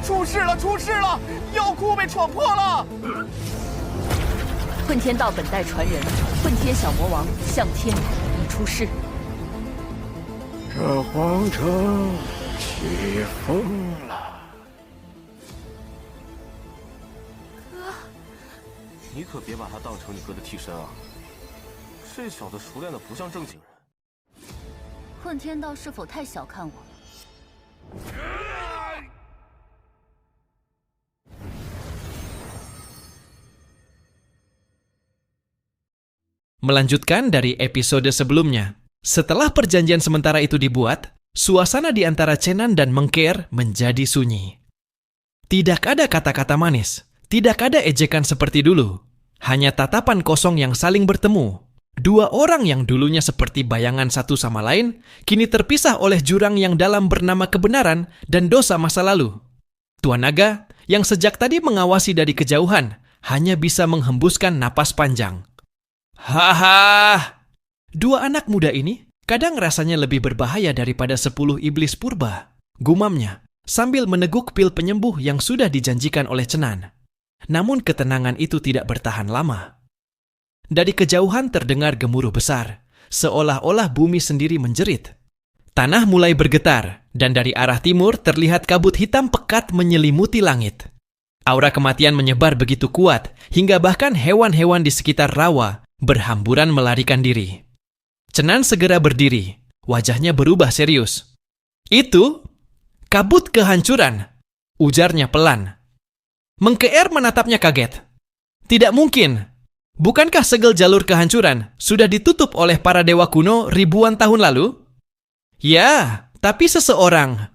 出事了！出事了！药库被闯破了！混天道本代传人混天小魔王向天已出事。这皇城起风了。哥，你可别把他当成你哥的替身啊！这小子熟练的不像正经人。混天道是否太小看我？ Melanjutkan dari episode sebelumnya. Setelah perjanjian sementara itu dibuat, suasana di antara Chenan dan Mengker menjadi sunyi. Tidak ada kata-kata manis, tidak ada ejekan seperti dulu. Hanya tatapan kosong yang saling bertemu. Dua orang yang dulunya seperti bayangan satu sama lain, kini terpisah oleh jurang yang dalam bernama kebenaran dan dosa masa lalu. Tuan Naga, yang sejak tadi mengawasi dari kejauhan, hanya bisa menghembuskan napas panjang. Haha, dua anak muda ini kadang rasanya lebih berbahaya daripada 10 iblis purba, gumamnya sambil meneguk pil penyembuh yang sudah dijanjikan oleh Chenan. Namun ketenangan itu tidak bertahan lama. Dari kejauhan terdengar gemuruh besar, seolah-olah bumi sendiri menjerit. Tanah mulai bergetar, dan dari arah timur terlihat kabut hitam pekat menyelimuti langit. Aura kematian menyebar begitu kuat, hingga bahkan hewan-hewan di sekitar rawa berhamburan melarikan diri. Chenan segera berdiri, wajahnya berubah serius. Itu kabut kehancuran, ujarnya pelan. Mengkeer menatapnya kaget. Tidak mungkin. Bukankah segel jalur kehancuran sudah ditutup oleh para dewa kuno ribuan tahun lalu? Ya, tapi seseorang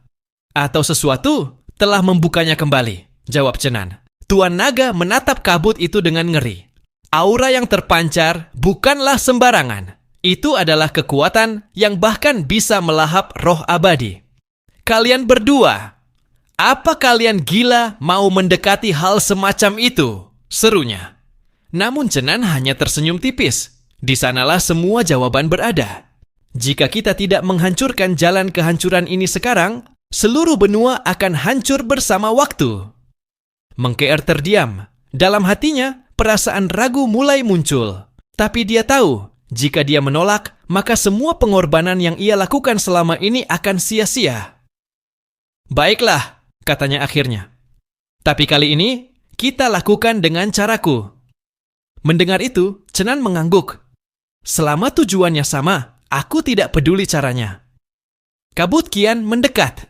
atau sesuatu telah membukanya kembali, jawab Chenan. Tuan Naga menatap kabut itu dengan ngeri. Aura yang terpancar bukanlah sembarangan. Itu adalah kekuatan yang bahkan bisa melahap roh abadi. Kalian berdua, apa kalian gila mau mendekati hal semacam itu? Serunya. Namun Chenan hanya tersenyum tipis. Di sanalah semua jawaban berada. Jika kita tidak menghancurkan jalan kehancuran ini sekarang, seluruh benua akan hancur bersama waktu. Mengkeer terdiam. Dalam hatinya, perasaan ragu mulai muncul. Tapi dia tahu, jika dia menolak, maka semua pengorbanan yang ia lakukan selama ini akan sia-sia. Baiklah, katanya akhirnya. Tapi kali ini, kita lakukan dengan caraku. Mendengar itu, Chenan mengangguk. Selama tujuannya sama, aku tidak peduli caranya. Kabut kian mendekat.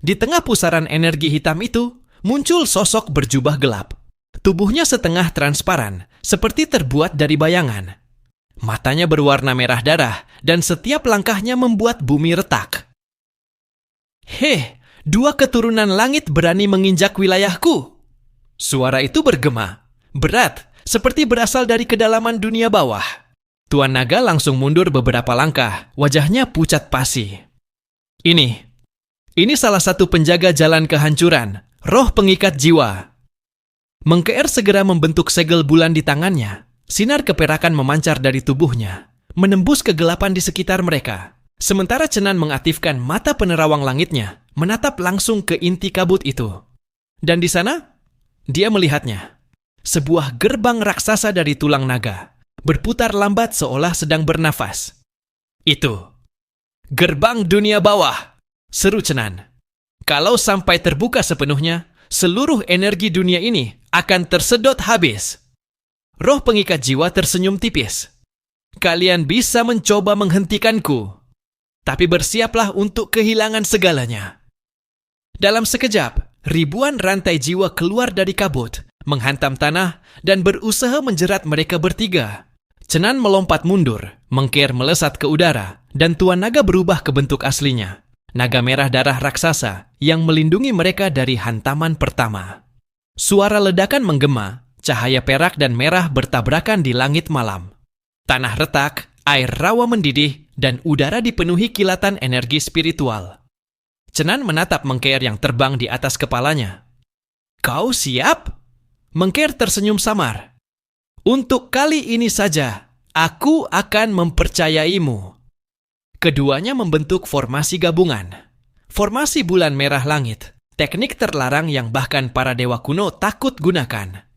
Di tengah pusaran energi hitam itu, muncul sosok berjubah gelap. Tubuhnya setengah transparan, seperti terbuat dari bayangan. Matanya berwarna merah darah, dan setiap langkahnya membuat bumi retak. Heh, dua keturunan langit berani menginjak wilayahku. Suara itu bergema, berat, seperti berasal dari kedalaman dunia bawah. Tuan Naga langsung mundur beberapa langkah, wajahnya pucat pasi. Ini salah satu penjaga jalan kehancuran, roh pengikat jiwa. Mengkeer segera membentuk segel bulan di tangannya. Sinar keperakan memancar dari tubuhnya, menembus kegelapan di sekitar mereka. Sementara Chenan mengaktifkan mata penerawang langitnya, menatap langsung ke inti kabut itu. Dan di sana, dia melihatnya. Sebuah gerbang raksasa dari tulang naga, berputar lambat seolah sedang bernafas. Itu, gerbang dunia bawah, seru Chenan. Kalau sampai terbuka sepenuhnya, seluruh energi dunia ini akan tersedot habis. Roh pengikat jiwa tersenyum tipis. Kalian bisa mencoba menghentikanku, tapi bersiaplah untuk kehilangan segalanya. Dalam sekejap, ribuan rantai jiwa keluar dari kabut, menghantam tanah, dan berusaha menjerat mereka bertiga. Chenan melompat mundur, Mengkeer melesat ke udara, dan Tuan Naga berubah ke bentuk aslinya. Naga merah darah raksasa yang melindungi mereka dari hantaman pertama. Suara ledakan menggema, cahaya perak dan merah bertabrakan di langit malam. Tanah retak, air rawa mendidih, dan udara dipenuhi kilatan energi spiritual. Chenan menatap Mengkeer yang terbang di atas kepalanya. Kau siap? Mengkeer tersenyum samar. Untuk kali ini saja, aku akan mempercayaimu. Keduanya membentuk formasi gabungan. Formasi bulan merah langit, teknik terlarang yang bahkan para dewa kuno takut gunakan.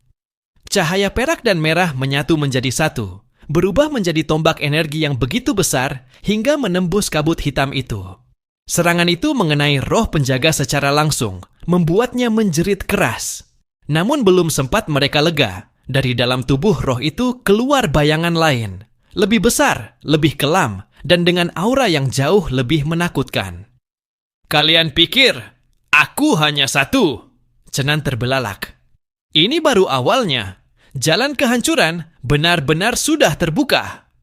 Cahaya perak dan merah menyatu menjadi satu, berubah menjadi tombak energi yang begitu besar hingga menembus kabut hitam itu. Serangan itu mengenai roh penjaga secara langsung, membuatnya menjerit keras. Namun belum sempat mereka lega, dari dalam tubuh roh itu keluar bayangan lain, lebih besar, lebih kelam, dan dengan aura yang jauh lebih menakutkan. "Kalian pikir, aku hanya satu?" Cenan terbelalak. "Ini baru awalnya. Jalan kehancuran benar-benar sudah terbuka."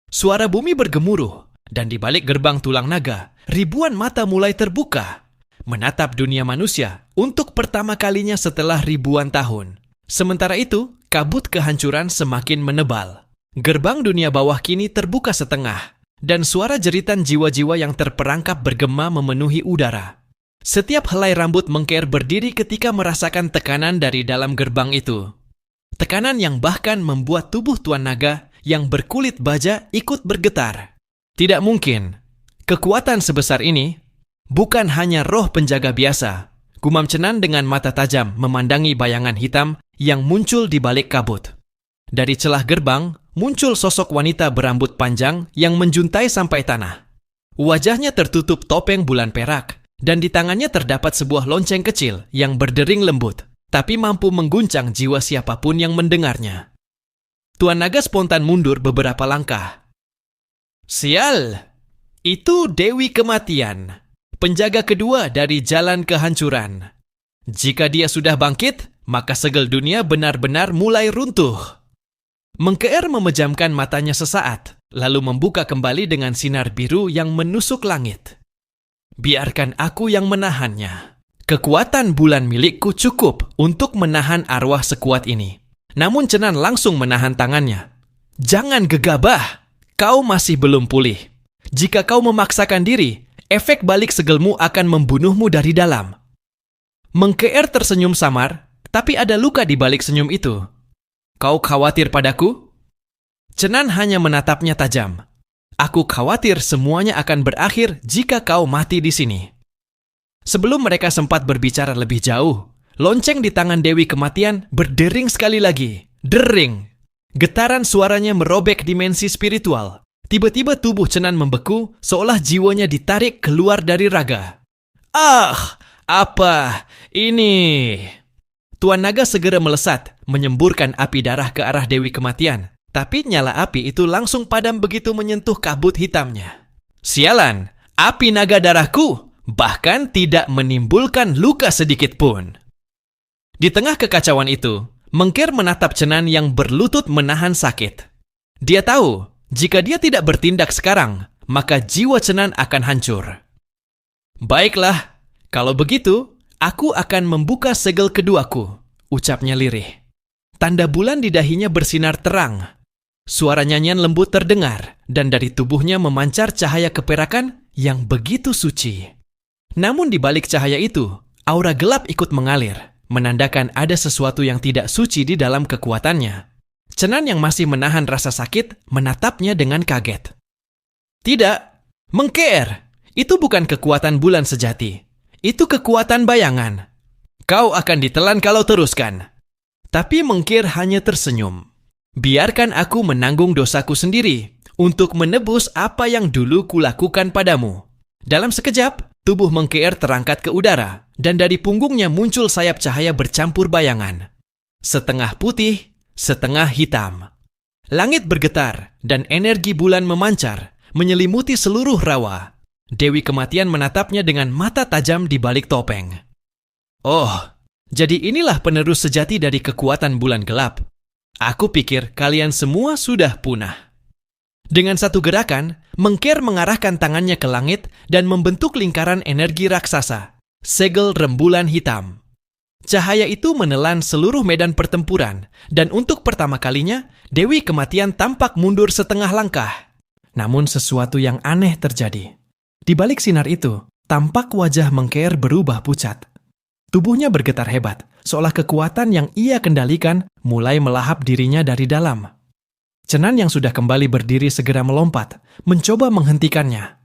Suara bumi bergemuruh, dan di balik gerbang tulang naga, ribuan mata mulai terbuka, menatap dunia manusia untuk pertama kalinya setelah ribuan tahun. Sementara itu, kabut kehancuran semakin menebal. Gerbang dunia bawah kini terbuka setengah, dan suara jeritan jiwa-jiwa yang terperangkap bergema memenuhi udara. Setiap helai rambut Mengker berdiri ketika merasakan tekanan dari dalam gerbang itu. Tekanan yang bahkan membuat tubuh Tuan Naga yang berkulit baja ikut bergetar. Tidak mungkin. Kekuatan sebesar ini bukan hanya roh penjaga biasa, gumam Cenan dengan mata tajam memandangi bayangan hitam yang muncul di balik kabut. Dari celah gerbang, muncul sosok wanita berambut panjang yang menjuntai sampai tanah. Wajahnya tertutup topeng bulan perak, dan di tangannya terdapat sebuah lonceng kecil yang berdering lembut, tapi mampu mengguncang jiwa siapapun yang mendengarnya. Tuan Naga spontan mundur beberapa langkah. "Sial! Itu Dewi Kematian, penjaga kedua dari jalan kehancuran. Jika dia sudah bangkit, maka segel dunia benar-benar mulai runtuh." Mengker memejamkan matanya sesaat, lalu membuka kembali dengan sinar biru yang menusuk langit. "Biarkan aku yang menahannya. Kekuatan bulan milikku cukup untuk menahan arwah sekuat ini." Namun Cenan langsung menahan tangannya. "Jangan gegabah. Kau masih belum pulih. Jika kau memaksakan diri, efek balik segelmu akan membunuhmu dari dalam." Mengker tersenyum samar, tapi ada luka di balik senyum itu. "Kau khawatir padaku?" Cenan hanya menatapnya tajam. "Aku khawatir semuanya akan berakhir jika kau mati di sini." Sebelum mereka sempat berbicara lebih jauh, lonceng di tangan Dewi Kematian berdering sekali lagi. Dering! Getaran suaranya merobek dimensi spiritual. Tiba-tiba tubuh Cenan membeku, seolah jiwanya ditarik keluar dari raga. "Ah, apa ini?" Tuan Naga segera melesat, menyemburkan api darah ke arah Dewi Kematian. Tapi nyala api itu langsung padam begitu menyentuh kabut hitamnya. "Sialan, api naga darahku bahkan tidak menimbulkan luka sedikit pun." Di tengah kekacauan itu, Mengker menatap Cenan yang berlutut menahan sakit. Dia tahu, jika dia tidak bertindak sekarang, maka jiwa Cenan akan hancur. "Baiklah, kalau begitu, aku akan membuka segel keduaku," ucapnya lirih. Tanda bulan di dahinya bersinar terang. Suara nyanyian lembut terdengar, dan dari tubuhnya memancar cahaya keperakan yang begitu suci. Namun di balik cahaya itu, aura gelap ikut mengalir, menandakan ada sesuatu yang tidak suci di dalam kekuatannya. Cenan yang masih menahan rasa sakit menatapnya dengan kaget. "Tidak, Mengker, itu bukan kekuatan bulan sejati. Itu kekuatan bayangan. Kau akan ditelan kalau teruskan." Tapi Mengker hanya tersenyum. "Biarkan aku menanggung dosaku sendiri untuk menebus apa yang dulu kulakukan padamu." Dalam sekejap, tubuh Mengker terangkat ke udara, dan dari punggungnya muncul sayap cahaya bercampur bayangan. Setengah putih, setengah hitam. Langit bergetar, dan energi bulan memancar, menyelimuti seluruh rawa. Dewi Kematian menatapnya dengan mata tajam di balik topeng. "Oh, jadi inilah penerus sejati dari kekuatan bulan gelap. Aku pikir kalian semua sudah punah." Dengan satu gerakan, Mengker mengarahkan tangannya ke langit dan membentuk lingkaran energi raksasa, segel rembulan hitam. Cahaya itu menelan seluruh medan pertempuran, dan untuk pertama kalinya, Dewi Kematian tampak mundur setengah langkah. Namun sesuatu yang aneh terjadi. Di balik sinar itu, tampak wajah Mengker berubah pucat. Tubuhnya bergetar hebat, seolah kekuatan yang ia kendalikan mulai melahap dirinya dari dalam. Cenan yang sudah kembali berdiri segera melompat, mencoba menghentikannya.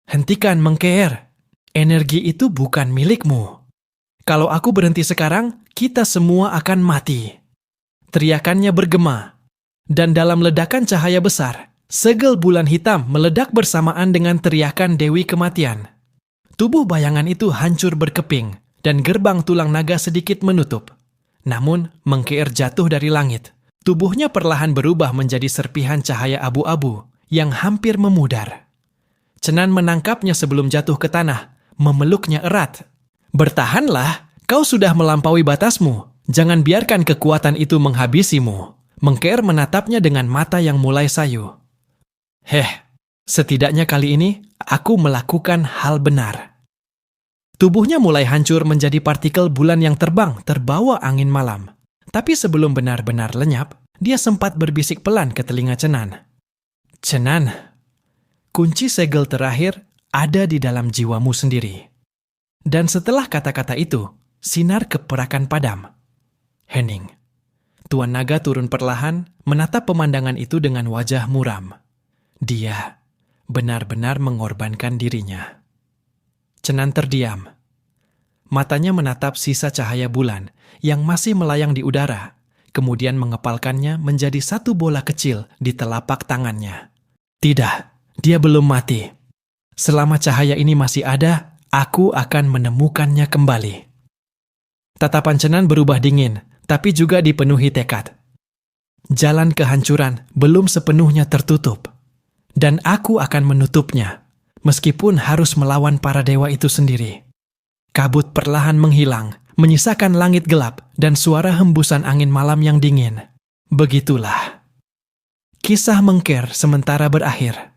"Hentikan, Mengker. energi itu bukan milikmu. Kalau aku berhenti sekarang, kita semua akan mati. Teriakannya bergema, dan dalam ledakan cahaya besar, segel bulan hitam meledak bersamaan dengan teriakan Dewi Kematian. Tubuh bayangan itu hancur berkeping, dan gerbang tulang naga sedikit menutup. Namun, Mengkeer jatuh dari langit. Tubuhnya perlahan berubah menjadi serpihan cahaya abu-abu yang hampir memudar. Cenan menangkapnya sebelum jatuh ke tanah, memeluknya erat. "Bertahanlah, kau sudah melampaui batasmu. Jangan biarkan kekuatan itu menghabisimu." Mengkeer menatapnya dengan mata yang mulai sayu. Setidaknya kali ini aku melakukan hal benar." Tubuhnya mulai hancur menjadi partikel bulan yang terbang terbawa angin malam. Tapi sebelum benar-benar lenyap, dia sempat berbisik pelan ke telinga Cenan. "Cenan, kunci segel terakhir ada di dalam jiwamu sendiri." Dan setelah kata-kata itu, sinar keperakan padam. Hening. Tuan Naga turun perlahan, menatap pemandangan itu dengan wajah muram. Dia benar-benar mengorbankan dirinya. Cenan terdiam. Matanya menatap sisa cahaya bulan yang masih melayang di udara, kemudian mengepalkannya menjadi satu bola kecil di telapak tangannya. Tidak, dia belum mati. Selama cahaya ini masih ada, aku akan menemukannya kembali. Tatapan Cenan berubah dingin, tapi juga dipenuhi tekad. Jalan kehancuran belum sepenuhnya tertutup, dan aku akan menutupnya, meskipun harus melawan para dewa itu sendiri. Kabut perlahan menghilang, menyisakan langit gelap dan suara hembusan angin malam yang dingin. Begitulah. Kisah Mengkeer sementara berakhir.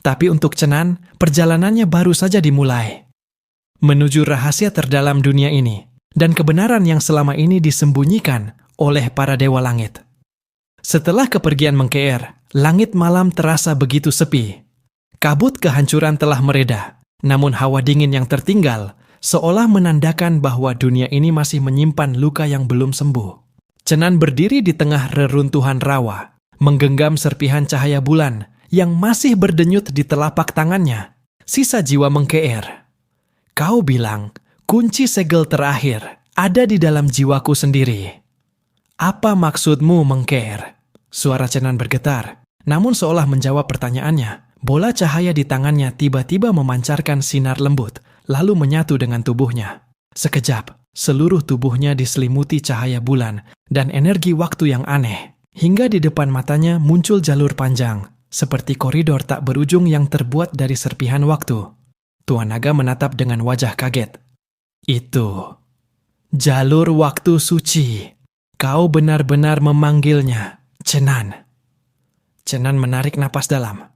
Tapi untuk Cenan, perjalanannya baru saja dimulai. Menuju rahasia terdalam dunia ini, dan kebenaran yang selama ini disembunyikan oleh para dewa langit. Setelah kepergian Mengkeer, langit malam terasa begitu sepi. Kabut kehancuran telah mereda, namun hawa dingin yang tertinggal seolah menandakan bahwa dunia ini masih menyimpan luka yang belum sembuh. Cenan berdiri di tengah reruntuhan rawa, menggenggam serpihan cahaya bulan yang masih berdenyut di telapak tangannya, sisa jiwa Mengkeer. "Kau bilang, kunci segel terakhir ada di dalam jiwaku sendiri. Apa maksudmu, Mengkeer?" Suara Cenan bergetar, namun seolah menjawab pertanyaannya. Bola cahaya di tangannya tiba-tiba memancarkan sinar lembut, lalu menyatu dengan tubuhnya. Sekejap, seluruh tubuhnya diselimuti cahaya bulan dan energi waktu yang aneh. Hingga di depan matanya muncul jalur panjang, seperti koridor tak berujung yang terbuat dari serpihan waktu. Tuan Naga menatap dengan wajah kaget. "Itu jalur waktu suci. Kau benar-benar memanggilnya, Cenan." Cenan menarik napas dalam.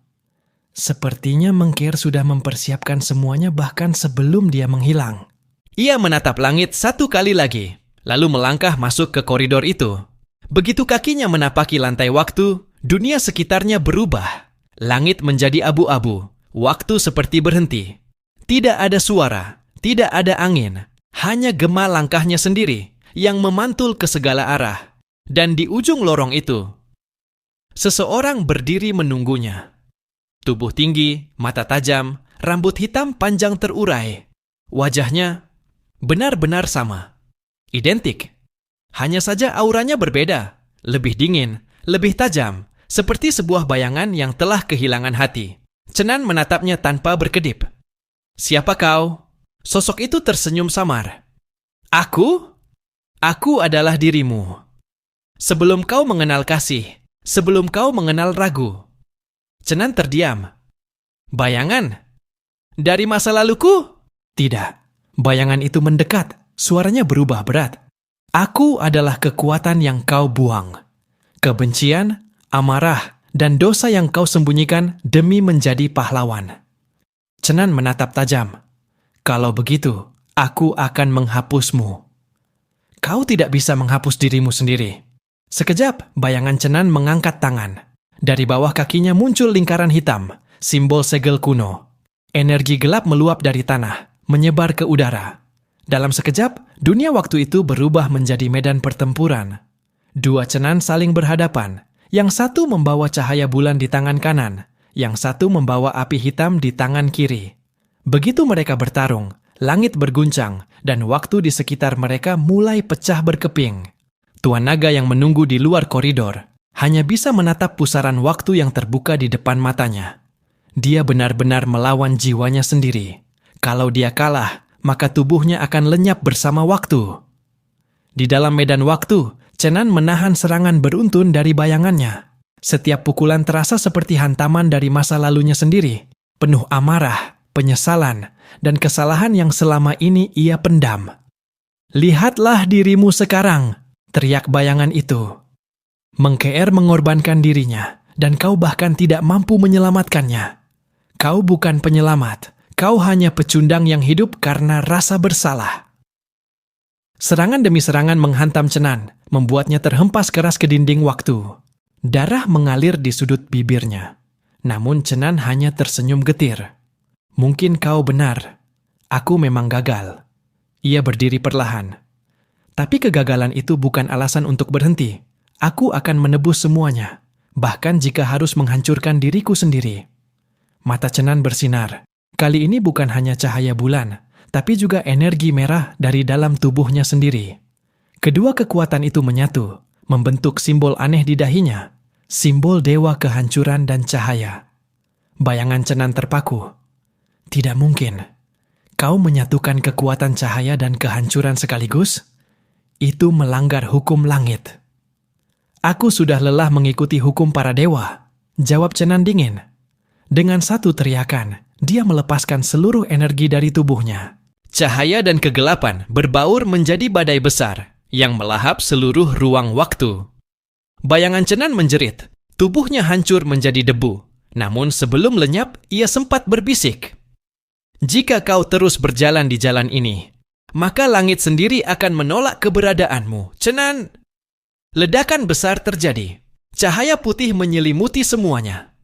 Sepertinya Mengkeer sudah mempersiapkan semuanya bahkan sebelum dia menghilang. Ia menatap langit satu kali lagi, lalu melangkah masuk ke koridor itu. Begitu kakinya menapaki lantai waktu, dunia sekitarnya berubah. Langit menjadi abu-abu, waktu seperti berhenti. Tidak ada suara, tidak ada angin, hanya gema langkahnya sendiri yang memantul ke segala arah. Dan di ujung lorong itu, seseorang berdiri menunggunya. Tubuh tinggi, mata tajam, rambut hitam panjang terurai. Wajahnya benar-benar sama. Identik. Hanya saja auranya berbeda. Lebih dingin, lebih tajam. Seperti sebuah bayangan yang telah kehilangan hati. Cenan menatapnya tanpa berkedip. "Siapa kau?" Sosok itu tersenyum samar. "Aku? Aku adalah dirimu. Sebelum kau mengenal kasih, sebelum kau mengenal ragu." Cenan terdiam. "Bayangan? Dari masa laluku?" "Tidak." Bayangan itu mendekat, suaranya berubah berat. "Aku adalah kekuatan yang kau buang. Kebencian, amarah, dan dosa yang kau sembunyikan demi menjadi pahlawan." Cenan menatap tajam. "Kalau begitu, aku akan menghapusmu." "Kau tidak bisa menghapus dirimu sendiri." Sekejap, bayangan Cenan mengangkat tangan. Dari bawah kakinya muncul lingkaran hitam, simbol segel kuno. Energi gelap meluap dari tanah, menyebar ke udara. Dalam sekejap, dunia waktu itu berubah menjadi medan pertempuran. Dua Cenan saling berhadapan. Yang satu membawa cahaya bulan di tangan kanan, yang satu membawa api hitam di tangan kiri. Begitu mereka bertarung, langit berguncang dan waktu di sekitar mereka mulai pecah berkeping. Tuan Naga yang menunggu di luar koridor hanya bisa menatap pusaran waktu yang terbuka di depan matanya. Dia benar-benar melawan jiwanya sendiri. Kalau dia kalah, maka tubuhnya akan lenyap bersama waktu. Di dalam medan waktu, Chenan menahan serangan beruntun dari bayangannya. Setiap pukulan terasa seperti hantaman dari masa lalunya sendiri, penuh amarah, penyesalan, dan kesalahan yang selama ini ia pendam. "Lihatlah dirimu sekarang," teriak bayangan itu. Mengkeer mengorbankan dirinya, dan kau bahkan tidak mampu menyelamatkannya. Kau bukan penyelamat, kau hanya pecundang yang hidup karena rasa bersalah. Serangan demi serangan menghantam Chenan, membuatnya terhempas keras ke dinding waktu. Darah mengalir di sudut bibirnya. Namun Chenan hanya tersenyum getir. "Mungkin kau benar. Aku memang gagal." Ia berdiri perlahan. Tapi kegagalan itu bukan alasan untuk berhenti. Aku akan menebus semuanya, bahkan jika harus menghancurkan diriku sendiri. Mata Chenan bersinar. Kali ini bukan hanya cahaya bulan, tapi juga energi merah dari dalam tubuhnya sendiri. Kedua kekuatan itu menyatu, membentuk simbol aneh di dahinya, simbol dewa kehancuran dan cahaya. Bayangan Chenan terpaku. Tidak mungkin. Kau menyatukan kekuatan cahaya dan kehancuran sekaligus? Itu melanggar hukum langit. "Aku sudah lelah mengikuti hukum para dewa," jawab Chenan dingin. Dengan satu teriakan, dia melepaskan seluruh energi dari tubuhnya. Cahaya dan kegelapan berbaur menjadi badai besar yang melahap seluruh ruang waktu. Bayangan Chenan menjerit, tubuhnya hancur menjadi debu. Namun sebelum lenyap, ia sempat berbisik, "Jika kau terus berjalan di jalan ini, maka langit sendiri akan menolak keberadaanmu, Chenan." Ledakan besar terjadi. Cahaya putih menyelimuti semuanya.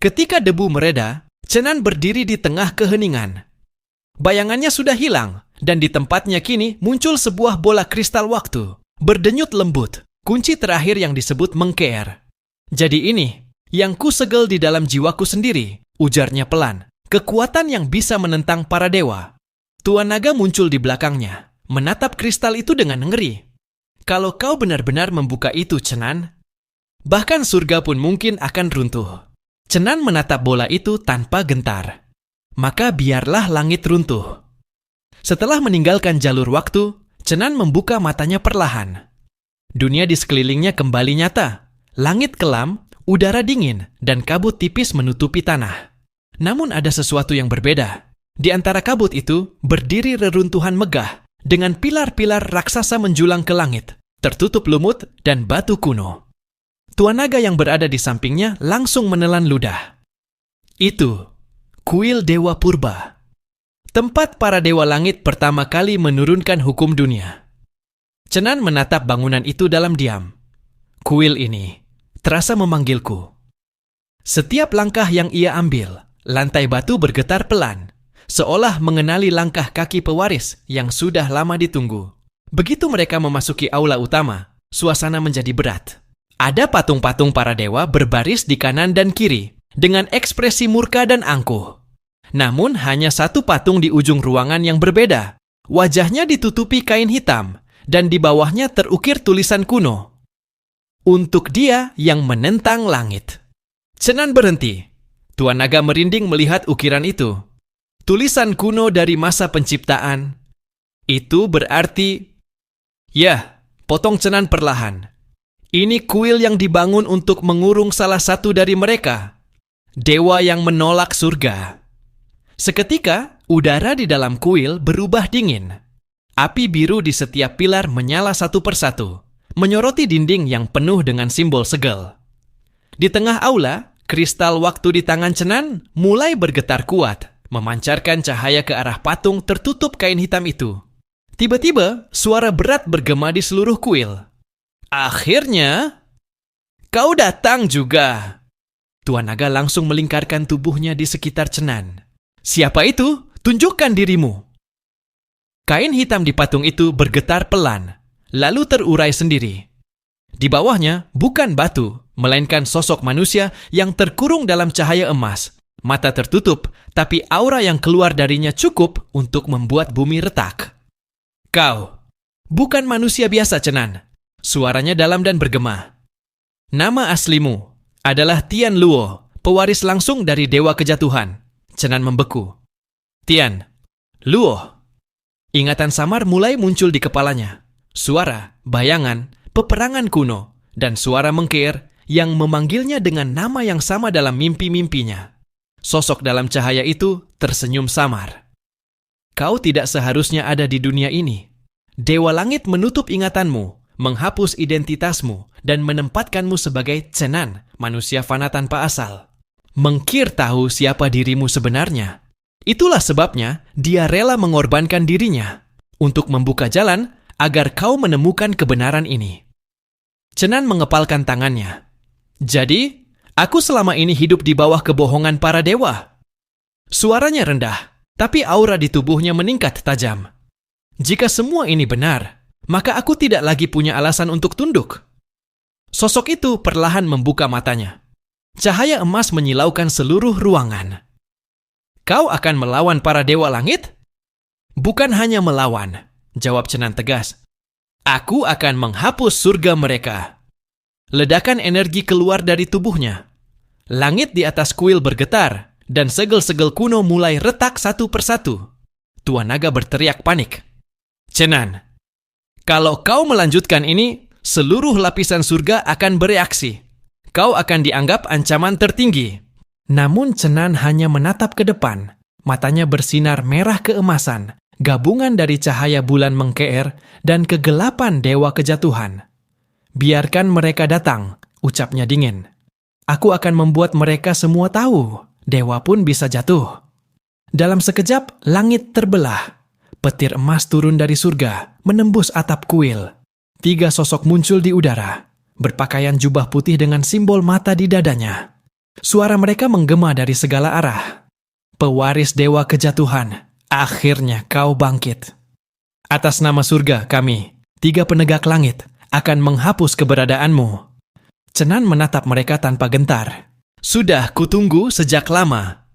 Ketika debu mereda, Chenan berdiri di tengah keheningan. Bayangannya sudah hilang, dan di tempatnya kini muncul sebuah bola kristal waktu, berdenyut lembut, kunci terakhir yang disebut mengkeer. "Jadi ini, yang kusegel di dalam jiwaku sendiri," ujarnya pelan. "Kekuatan yang bisa menentang para dewa." Tuan Naga muncul di belakangnya, menatap kristal itu dengan ngeri. "Kalau kau benar-benar membuka itu, Chenan, bahkan surga pun mungkin akan runtuh." Chenan menatap bola itu tanpa gentar. "Maka biarlah langit runtuh." Setelah meninggalkan jalur waktu, Chenan membuka matanya perlahan. Dunia di sekelilingnya kembali nyata. Langit kelam, udara dingin, dan kabut tipis menutupi tanah. Namun ada sesuatu yang berbeda. Di antara kabut itu, berdiri reruntuhan megah, dengan pilar-pilar raksasa menjulang ke langit, tertutup lumut dan batu kuno. Tuan Naga yang berada di sampingnya langsung menelan ludah. Itu, kuil Dewa Purba. Tempat para dewa langit pertama kali menurunkan hukum dunia. Chenan menatap bangunan itu dalam diam. Kuil ini terasa memanggilku. Setiap langkah yang ia ambil, lantai batu bergetar pelan, seolah mengenali langkah kaki pewaris yang sudah lama ditunggu. Begitu mereka memasuki aula utama, suasana menjadi berat. Ada patung-patung para dewa berbaris di kanan dan kiri, dengan ekspresi murka dan angkuh. Namun hanya satu patung di ujung ruangan yang berbeda. Wajahnya ditutupi kain hitam, dan di bawahnya terukir tulisan kuno. "Untuk dia yang menentang langit." Chenan berhenti. Tuan Naga merinding melihat ukiran itu. Tulisan kuno dari masa penciptaan. Itu berarti... Ya, potong Chenan perlahan. Ini kuil yang dibangun untuk mengurung salah satu dari mereka. Dewa yang menolak surga. Seketika, udara di dalam kuil berubah dingin. Api biru di setiap pilar menyala satu persatu, menyoroti dinding yang penuh dengan simbol segel. Di tengah aula, kristal waktu di tangan Chenan mulai bergetar kuat, memancarkan cahaya ke arah patung tertutup kain hitam itu. Tiba-tiba, suara berat bergema di seluruh kuil. "Akhirnya, kau datang juga." Tuan Naga langsung melingkarkan tubuhnya di sekitar Chenan. "Siapa itu? Tunjukkan dirimu." Kain hitam di patung itu bergetar pelan, lalu terurai sendiri. Di bawahnya bukan batu, melainkan sosok manusia yang terkurung dalam cahaya emas, mata tertutup, tapi aura yang keluar darinya cukup untuk membuat bumi retak. Kau bukan manusia biasa, Cenan. Suaranya dalam dan bergema. Nama aslimu adalah Tian Luo, pewaris langsung dari Dewa Kejatuhan. Cenan membeku. Tian Luo. Ingatan samar mulai muncul di kepalanya. Suara, bayangan, peperangan kuno, dan suara mengkir yang memanggilnya dengan nama yang sama dalam mimpi-mimpinya. Sosok dalam cahaya itu tersenyum samar. Kau tidak seharusnya ada di dunia ini. Dewa Langit menutup ingatanmu, menghapus identitasmu, dan menempatkanmu sebagai Cenan, manusia fana tanpa asal. Mengkir tahu siapa dirimu sebenarnya. Itulah sebabnya dia rela mengorbankan dirinya untuk membuka jalan agar kau menemukan kebenaran ini. Cenan mengepalkan tangannya. Jadi, aku selama ini hidup di bawah kebohongan para dewa. Suaranya rendah, tapi aura di tubuhnya meningkat tajam. Jika semua ini benar, maka aku tidak lagi punya alasan untuk tunduk. Sosok itu perlahan membuka matanya. Cahaya emas menyilaukan seluruh ruangan. Kau akan melawan para dewa langit? Bukan hanya melawan, jawab Cenan tegas. Aku akan menghapus surga mereka. Ledakan energi keluar dari tubuhnya. Langit di atas kuil bergetar, dan segel-segel kuno mulai retak satu persatu. Tuan Naga berteriak panik. Cenan, kalau kau melanjutkan ini, seluruh lapisan surga akan bereaksi. Kau akan dianggap ancaman tertinggi. Namun Cenan hanya menatap ke depan. Matanya bersinar merah keemasan, gabungan dari cahaya bulan mengkeer dan kegelapan Dewa Kejatuhan. Biarkan mereka datang, ucapnya dingin. Aku akan membuat mereka semua tahu, dewa pun bisa jatuh. Dalam sekejap, langit terbelah. Petir emas turun dari surga, menembus atap kuil. 3 sosok muncul di udara, berpakaian jubah putih dengan simbol mata di dadanya. Suara mereka menggema dari segala arah. Pewaris Dewa Kejatuhan, akhirnya kau bangkit. Atas nama surga kami, 3 penegak langit, akan menghapus keberadaanmu. Cenan menatap mereka tanpa gentar. Sudah kutunggu sejak lama.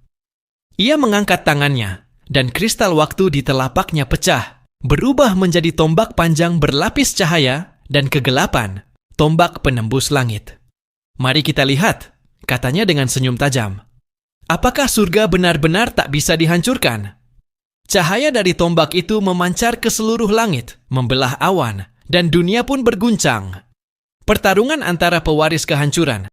Ia mengangkat tangannya, dan kristal waktu di telapaknya pecah, berubah menjadi tombak panjang berlapis cahaya dan kegelapan, tombak penembus langit. Mari kita lihat, katanya dengan senyum tajam. Apakah surga benar-benar tak bisa dihancurkan? Cahaya dari tombak itu memancar ke seluruh langit, membelah awan, dan dunia pun berguncang. Pertarungan antara pewaris kehancuran